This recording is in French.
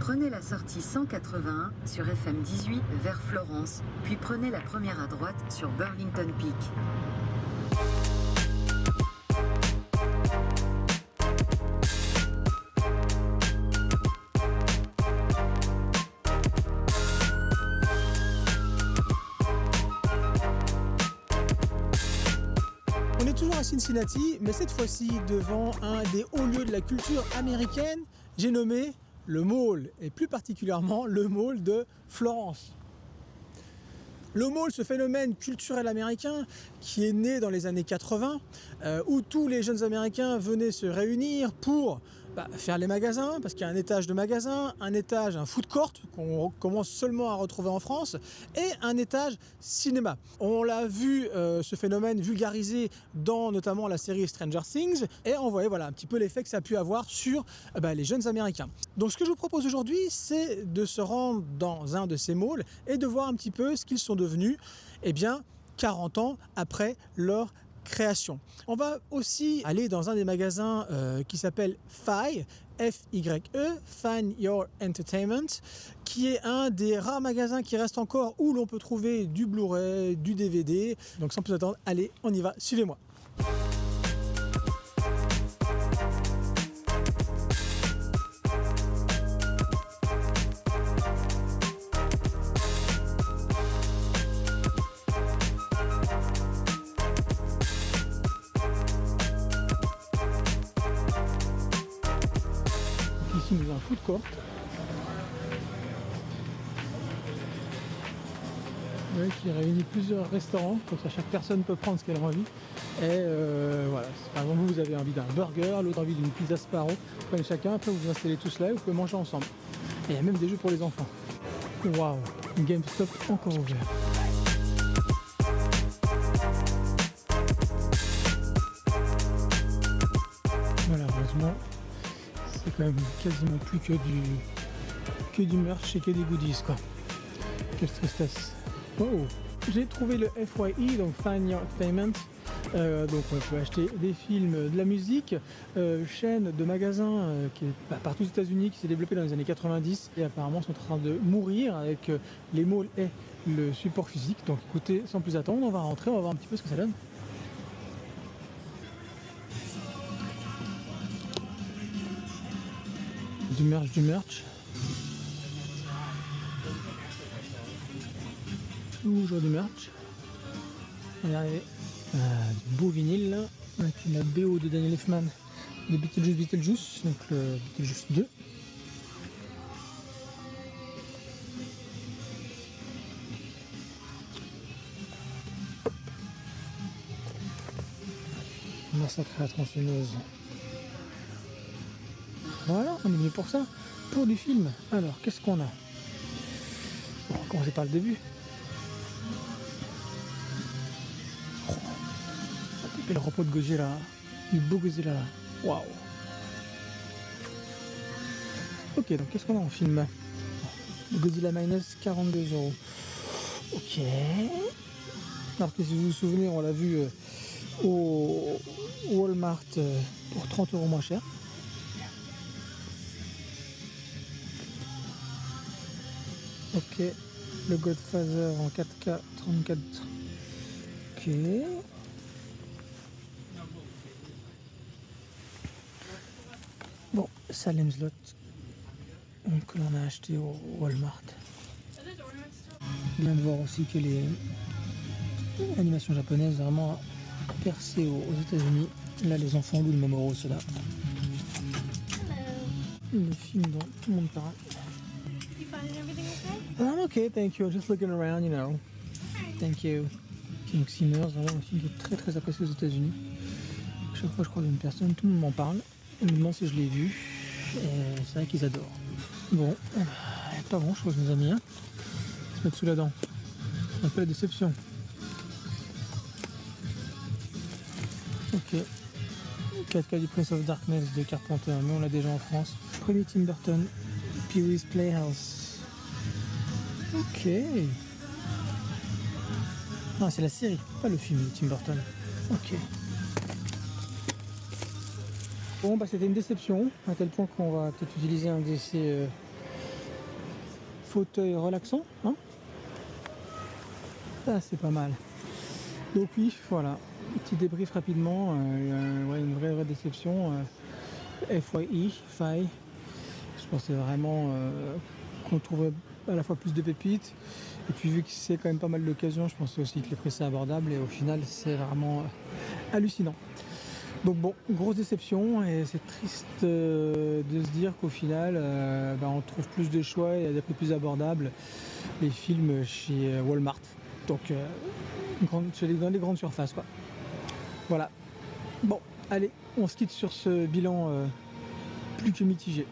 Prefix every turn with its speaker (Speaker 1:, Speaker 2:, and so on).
Speaker 1: Prenez la sortie 181 sur FM 18 vers Florence, puis prenez la première à droite sur Burlington Peak.
Speaker 2: On est toujours à Cincinnati, mais cette fois-ci devant un des hauts lieux de la culture américaine, j'ai nommé le Mall, et plus particulièrement le Mall de Florence. Le Mall, ce phénomène culturel américain qui est né dans les années 80, où tous les jeunes Américains venaient se réunir pour faire les magasins, parce qu'il y a un étage de magasin, un food court qu'on commence seulement à retrouver en France, et un étage cinéma. On l'a vu, ce phénomène vulgarisé dans notamment la série Stranger Things, et on voyait un petit peu l'effet que ça a pu avoir sur les jeunes Américains. Donc ce que je vous propose aujourd'hui, c'est de se rendre dans un de ces malls et de voir un petit peu ce qu'ils sont devenus 40 ans après leur création. On va aussi aller dans un des magasins qui s'appelle FYE, F-Y-E, Find Your Entertainment, qui est un des rares magasins qui reste encore où l'on peut trouver du Blu-ray, du DVD. Donc sans plus attendre, allez, on y va, suivez-moi. Ici nous avons un food court qui réunit plusieurs restaurants, comme ça chaque personne peut prendre ce qu'elle a envie. Et voilà, par exemple vous avez envie d'un burger, l'autre envie d'une pizza Sparrow, vous prenez chacun, après vous vous installez tous là et vous pouvez manger ensemble. Et il y a même des jeux pour les enfants. Waouh, GameStop encore ouvert. Malheureusement, c'est quand même quasiment plus que du merch et que des goodies quoi. Quelle tristesse. Oh, j'ai trouvé le FYE, donc Find Your Entertainment. Donc on peut acheter des films, de la musique, chaîne de magasins qui est partout aux États-Unis, qui s'est développée dans les années 90 et apparemment sont en train de mourir avec les malls et le support physique. Donc écoutez, sans plus attendre, on va rentrer, on va voir un petit peu ce que ça donne. Du merch. Toujours du merch. Regardez, du beau vinyle là, avec la BO de Daniel Elfman de Beetlejuice, donc le Beetlejuice 2. Massacre à la tronçonneuse. Voilà, on est venu pour ça, pour du film. Alors, qu'est-ce qu'on a? Bon, on va commencer par le début. Et le repos de Godzilla, du beau Godzilla là. Waouh. Ok, donc qu'est-ce qu'on a en film? Godzilla minus 42 €. Ok. Alors que si vous vous souvenez, on l'a vu au Walmart pour 30 € moins cher. Ok, le Godfather en 4K 34. Ok. Bon, Salem's Lot que l'on a acheté au Walmart. Bien de voir aussi que les animations japonaises vraiment percées aux États-Unis. Là, les enfants louent le Mamoru, ceux-là. Le film dont tout le monde parle.
Speaker 3: You finding everything okay?
Speaker 2: I'm okay, thank you. Just looking around, you know. Thank you. King Simmers, vraiment un film qui est très très apprécié aux États-Unis. Chaque fois je crois d'une personne, tout le monde m'en parle. Ils me demandent si je l'ai vu. Et c'est vrai qu'ils adorent. Bon, pas grand chose mes amis. Hein. Se mettre sous la dent. Un peu la déception. Ok. 4K du Prince of Darkness de Carpenter, mais on l'a déjà en France. Premier Tim Burton, Pee-wee's Playhouse. Ok. Ah, c'est la série, pas le film de Tim Burton. Ok. Bon, bah c'était une déception, à tel point qu'on va peut-être utiliser un de ces fauteuil relaxant, hein. Ça c'est pas mal. Donc oui, voilà, petit débrief rapidement, ouais, une vraie déception. FYI, FAI, je pensais vraiment qu'on trouverait à la fois plus de pépites, et puis vu que c'est quand même pas mal d'occasions, je pensais aussi que les prix c'est abordable, et au final c'est vraiment hallucinant. Donc bon, grosse déception, et c'est triste de se dire qu'au final on trouve plus de choix et à des prix plus abordables les films chez Walmart, donc dans les grandes surfaces quoi. Voilà. Bon, allez, on se quitte sur ce bilan plus que mitigé.